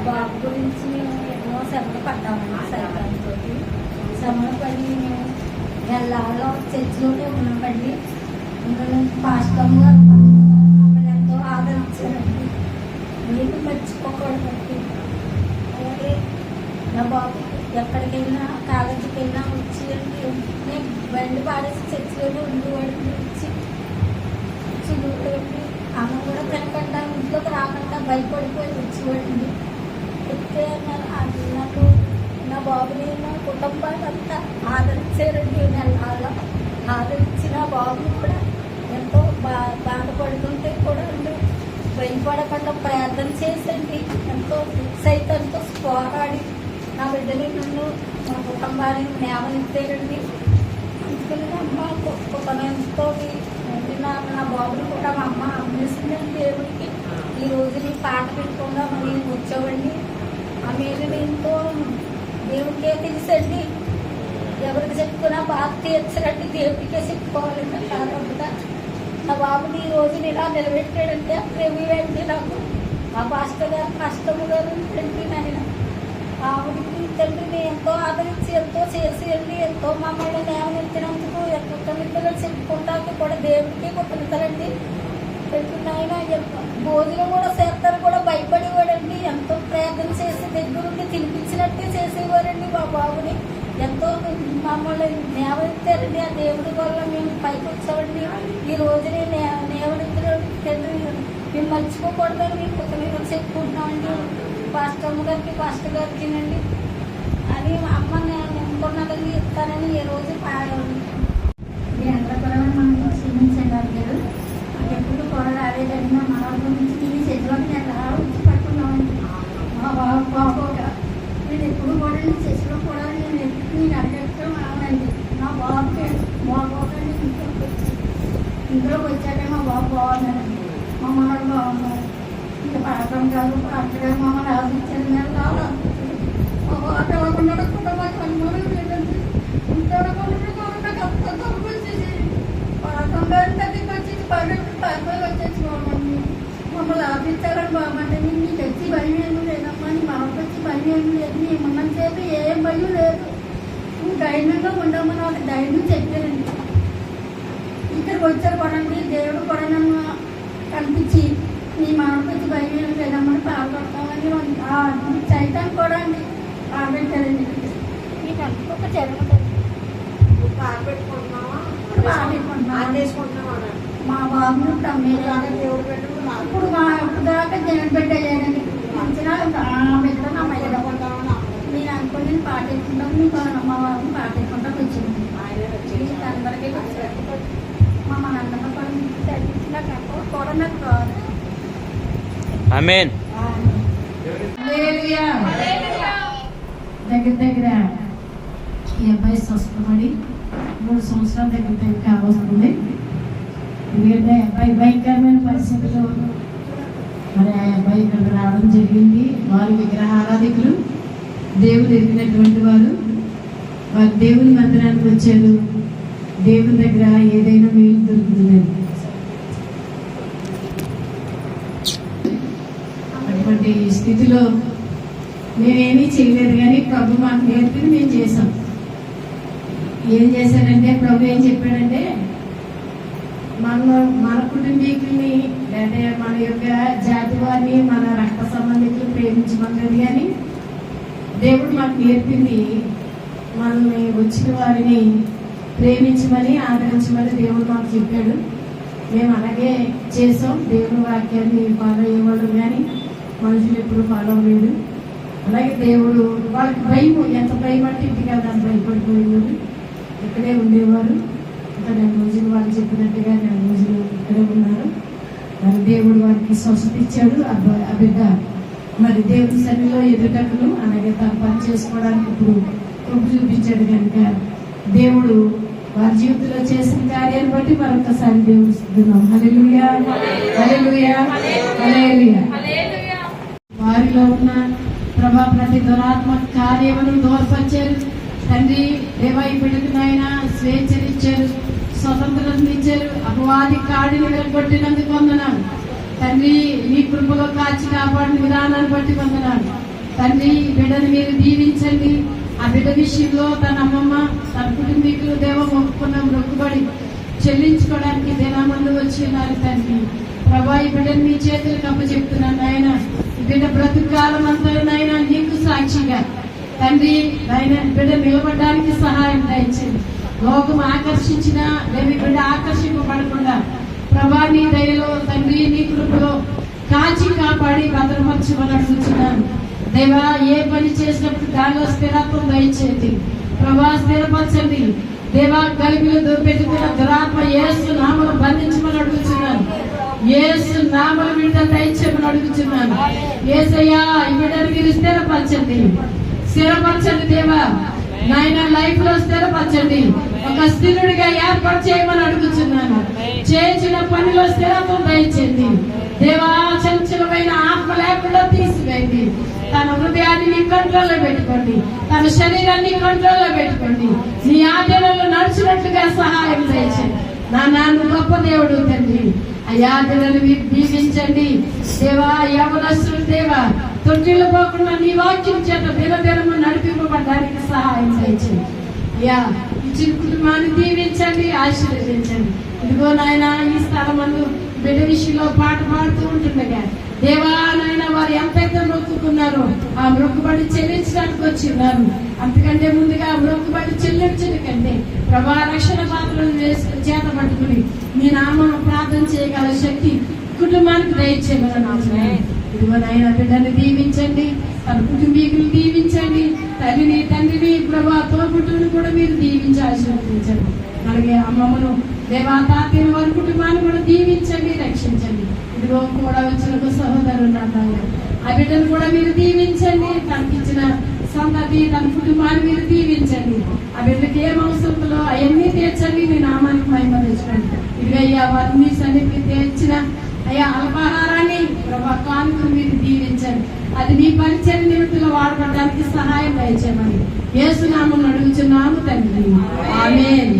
బాబు గురించి మేము ఎన్నో శ్రమలు పడ్డామండి. సైతాన్తో శ్రమలు పడి మేము ఎల్లాలో చర్చిలోనే ఉన్నామండి. ఇంకా పాస్టమ్ గారు మమ్మల్ని ఎంతో ఆదరించారండి. మీరు మర్చిపోకూడదండి. అలాగే నా బాబు ఎక్కడికి వెళ్ళినా కాలేజీకి వెళ్ళినా వచ్చి నేను బండి పాడేసి చర్చిలోనే ఉండేవాడిని. వచ్చి అమ్మ కూడా తినకుండా ఇంట్లోకి రాకుండా భయపడిపోయి వచ్చేవాడిని. చెప్తే నాకు నా బాబుని నా కుటుంబాన్ని అంతా ఆదరించారండి. నెలలో ఆదరించి నా బాబుని కూడా ఎంతో బాధపడుతుంటే కూడా భయపడకుండా ప్రార్థన చేసండి. ఎంతో సైతంతో పోరాడి నా బిడ్డని నన్ను మా కుటుంబాన్ని నేమనిచ్చారండి. అందుకని అమ్మ కుటుంబంతో నా బాబుని కూడా మా అమ్మ అమ్మేసిందండి దేవుడికి. ఈ రోజు నీ పాట పెట్టుకుండా మరి వచ్చేవాడిని. ఆమె ఎంతో దేవుడికే తెలుసండి. ఎవరికి చెప్పుకున్నా బాధ తీర్చరండి, దేవుడికే చెప్పుకోవాలండి. కారణంగా నా బాబుని ఈ రోజు ఇలా నిలబెట్టాడంటే ప్రేమియండి. నాకు మా పాస్టర్ గారు కష్టము గారు తండ్రి నాయన ఆవిడికి తండ్రిని ఎంతో ఆదరించి ఎంతో చేసి వెళ్ళి ఎంతో మమ్మల్ని నేమనిచ్చినందుకు కృతజ్ఞతలు చెప్పుకుంటానికి కూడా దేవుడికి కృతజ్ఞతలండి. నాయన భోజనం కూడా చేస్తారు కూడా భయపడేవాడండి. ఎంతో ప్రార్థన చేసి దగ్గరుండి తినిపించినట్టే చేసేవారండి. మా బాబుని ఎంతో మమ్మల్ని నేవెత్తారండి. ఆ దేవుడి వల్ల మేము పైకి వచ్చామండి. ఈ రోజుని నేవెత్తారు తండ్రి మేము మర్చిపోకూడదని మేము కృతజ్ఞతలు చెప్పుకుంటున్నామండి. పాస్టర్ గారికి అండి అని అమ్మ నింపుకున్నది ఇస్తానని ఈ రోజు పాడండి. అందరూ కూడా మనం క్షమించగలిగారు. ఎప్పుడు కూడా రాలేదన్నా మా బాబు నుంచి నేను చెట్లోకి నేను అలా వచ్చి పట్టుకున్నామండి. మా బాబు నేను ఎప్పుడు కూడా చెట్లో కూడా నేను అడగడం రానండి. మా బాబుకి బాగోకండి ఇంట్లోకి వచ్చాక మా బాబు బాగున్నారండి. మా మనడు బాగున్నారు. ఇంకా పాఠం కాదు అక్కడ మమ్మల్ని ఆశించారు. నేను కావాలి మా బాబు ఎవరుకున్నాడు కుటుంబానికి అనుమానం లేదండి. ఉంటాడు నాకు అంత తప్పు వచ్చేసి పాఠం గారి దగ్గరికి వచ్చేసి పైపైకి వచ్చేసి మమ్మల్ని ఆశించాలని బాబండి. నీకు వచ్చి భయం ఏమి లేదమ్మా, నీ మాకు వచ్చి భయం ఏమి లేదు, నీ ఉన్నంతసేపు ఏం భయం లేదు, నువ్వు ధైర్యంగా ఉండమని వాళ్ళకి ధైర్యం చెప్పారండి. ఇక్కడికి వచ్చారు కొనండి దేవుడు కూడా నన్ను కనిపించి నీ మాకు వచ్చి భయం ఏమి లేదమ్మని పాల్గొడతామని చైతం కూడా అండి పాల్పెట్టారండి. మీకు అనుకోక జరుగుతుంది. మా బాబుని ఇప్పుడు ఇప్పుడు మా ఇప్పుడు దాకా దేవుడు పెట్టేయాలండి. మంచిగా బిడ్డ నా మహిళ నేను అనుకుని నేను పాటేసుకుంటాను. మీకు మా బాబుని పాటేసుకుంటా వచ్చింది. అందరికీ మా నాన్నమ్మ కూడా చదివించినాక కూడా నాకు కావాలి. ఆమేన్. దగ్గర ఈ అబ్బాయి స్వస్థపడి 3 సంవత్సరాల దగ్గర కావస్తుంది. ఎందుకంటే అబ్బాయి భయంకరమైన పరిస్థితుల్లో మరి ఆ అబ్బాయి ఇక్కడికి రావడం జరిగింది. వారు విగ్రహారాధికులు, దేవుడు ఎరిగినటువంటి వారు దేవుని మందిరానికి వచ్చారు. దేవుని దగ్గర ఏదైనా మేలు దొరుకుతుందండి. అటువంటి స్థితిలో మేమేమీ చేయలేదు, కానీ ప్రభు మాకు నేర్పింది మేము చేసాం. ఏం చేశాడంటే ప్రభు ఏం చెప్పాడంటే మన కుటుంబీకుల్ని అంటే మన యొక్క జాతి వారిని మన రక్త సంబంధికులు ప్రేమించమన్నది. కానీ దేవుడు మాకు నేర్పింది మనల్ని వచ్చిన వారిని ప్రేమించమని ఆదరించమని దేవుడు మాకు చెప్పాడు. మేము అలాగే చేసాం. దేవుని వాక్యాన్ని ఫాలో అయ్యేవాళ్ళు, కానీ మనుషులు ఎప్పుడు ఫాలో అవ్వలేదు. అలాగే దేవుడు వాళ్ళకి భయం, ఎంత భయం అంటే ఇంటికి దాన్ని భయపడిపోయేవారు. ఇక్కడే ఉండేవారు. ఇంకా 2 రోజులు వాళ్ళు చెప్పినట్టుగా 2 రోజులు ఇక్కడే ఉన్నారు. మరి దేవుడు వారికి స్వస్థత ఇచ్చాడు. ఆ బిడ్డ మరి దేవుని సన్నిధిలో ఎదుటకులు అలాగే తను పని చేసుకోవడానికి ఇప్పుడు కృప చూపించాడు. కనుక దేవుడు వారి జీవితంలో చేసిన కార్యాన్ని బట్టి మరొకసారి దేవుడు స్తుతిస్తున్నాం. హల్లెలూయా, హల్లెలూయా, హల్లెలూయా. వారిలో ఉన్న ప్రభా ప్రతి దురాత్మ కార్యములను దూరపరిచారు తండ్రి దేవా ఈ బిడ్డకు నాయన స్వేచ్ఛనిచ్చారు, స్వతంత్రం ఇచ్చారు. అపవాది కాడిని వెలగొట్టినందుకు వందనాలు తండ్రి. నీ కృపలో కాచి కాపాడిన విధానాన్ని బట్టి వందనాలు తండ్రి. బిడ్డను మీరు దీవించండి. ఆ బిడ్డ విషయంలో తన అమ్మమ్మ తన కుటుంబీకులు దేవం ఒప్పుకున్న మొక్కుబడి చెల్లించుకోవడానికి దినామందు వచ్చి ఉన్నారు తండ్రి. ప్రభా ఈ బిడ్డను మీ చేతులకు అప్పచెప్తున్నాను నాయన. ఈ బిడ్డ బ్రతుకు కాలం అంతా నాయన నీకు సాక్షిగా తండ్రి నాయన బిడ్డ నిలబడడానికి సహాయం దయచండి. లోకం ఆకర్షించిన లేని బిడ్డ ఆకర్షింపబడకుండా ప్రభా నీ దయలో తండ్రి నీ కృపలో కాచి కాపాడి భద్రపరచమని అడుగుతున్నాను దేవా. ఏ పని చేసినప్పుడు దానిలో స్థిరత్వం దయచేయండి ప్రభా, స్థిరపరచండి దేవా. గలిబిలు పెట్టుకున్న దురాత్మ యేసు నామను బంధించమని అడుగుతున్నాను. యేసు నామను విడుదల దయచేయమని అడుగుతున్నాను. యేసయ్యా ఈ బిడ్డను మీరు స్థిరపరచండి, స్థిరపరచండి దేవా. నాయన లైఫ్ లో స్థిరపరచండి. ఒక స్థిరుడిగా ఏర్పాటు చేయమని అడుగుతున్నాను. చేసిన పనిలో స్థిరత్వం దయచేయండి దేవా. చంచలమైన ఆత్మ లేకుండా తీసివేయండి. తన హృదయాన్ని నీ కంట్రోల్లో పెట్టుకోండి, తన శరీరాన్ని కంట్రోల్లో పెట్టుకోండి. నీ ఆజ్ఞలలో నడిచినట్లుగా సహాయం దయచేయండి. నాన్న గొప్ప దేవుడు తండ్రి. అయ్యా బిడ్డలు మీరు దీవించండి దేవా. యవనస్తులు దేవా తొట్టిల్లు పోకుండా నీ వాక్యం చేత దినదినము నడిపింపబడడానికి సహాయం దయచేయండి. అయ్యా ఇచ్చిన కుటుంబాన్ని దీవించండి, ఆశీర్వదించండి. ఇదిగో నాయన ఈ స్థలమందు బిడ్డ విషయంలో పాట పాడుతూ ఉంటుండగా దేవా నాయన వారు ఎంతైతే మొక్కుకున్నారో ఆ మొక్కుబడి చెల్లించడానికి వచ్చి ఉన్నారు. అంతకంటే ముందుగా మొక్కుబడి చెల్లించడం కంటే ప్రభా రక్షణ పాత్రలు చేత పట్టుకుని మీ నామను ప్రార్థన చేయగల శక్తి కుటుంబానికి దయచేయమని ఇదిగో నాయన బిడ్డని దీవించండి, తన కుటుంబీకులు దీవించండి. తల్లిని తండ్రిని ప్రభా తోబుట్టుని కూడా మీరు దీవించి ఆశీర్వదించండి. అలాగే అమ్మమ్మను దేవా తాతయ్య వారి కుటుంబాన్ని కూడా దీవించండి, రక్షించండి. ఇదిగో కూడా వచ్చిన సహోదరులు అన్నారు ఆ బిడ్డను కూడా మీరు దీవించండి. తనకిచ్చిన సంతతి తన కుటుంబాన్ని మీరు దీవించండి. ఆ బిడ్డకి ఏం అవసరంలో అవన్నీ తీర్చండి. మీ నామానికి మహిమ తెచ్చుకోండి. ఇదిగయ్యా వారు మీ సన్నిధికి తెచ్చిన అయ్యా అల్పాహారాన్ని ప్రభా కానుకలు మీరు దీవించండి. అది మీ పరిచయం నిమిత్తంలో వాడబడడానికి సహాయం దయచేయమని యేసు నామమున అడుగుచున్నాము తండ్రి. ఆమేన్.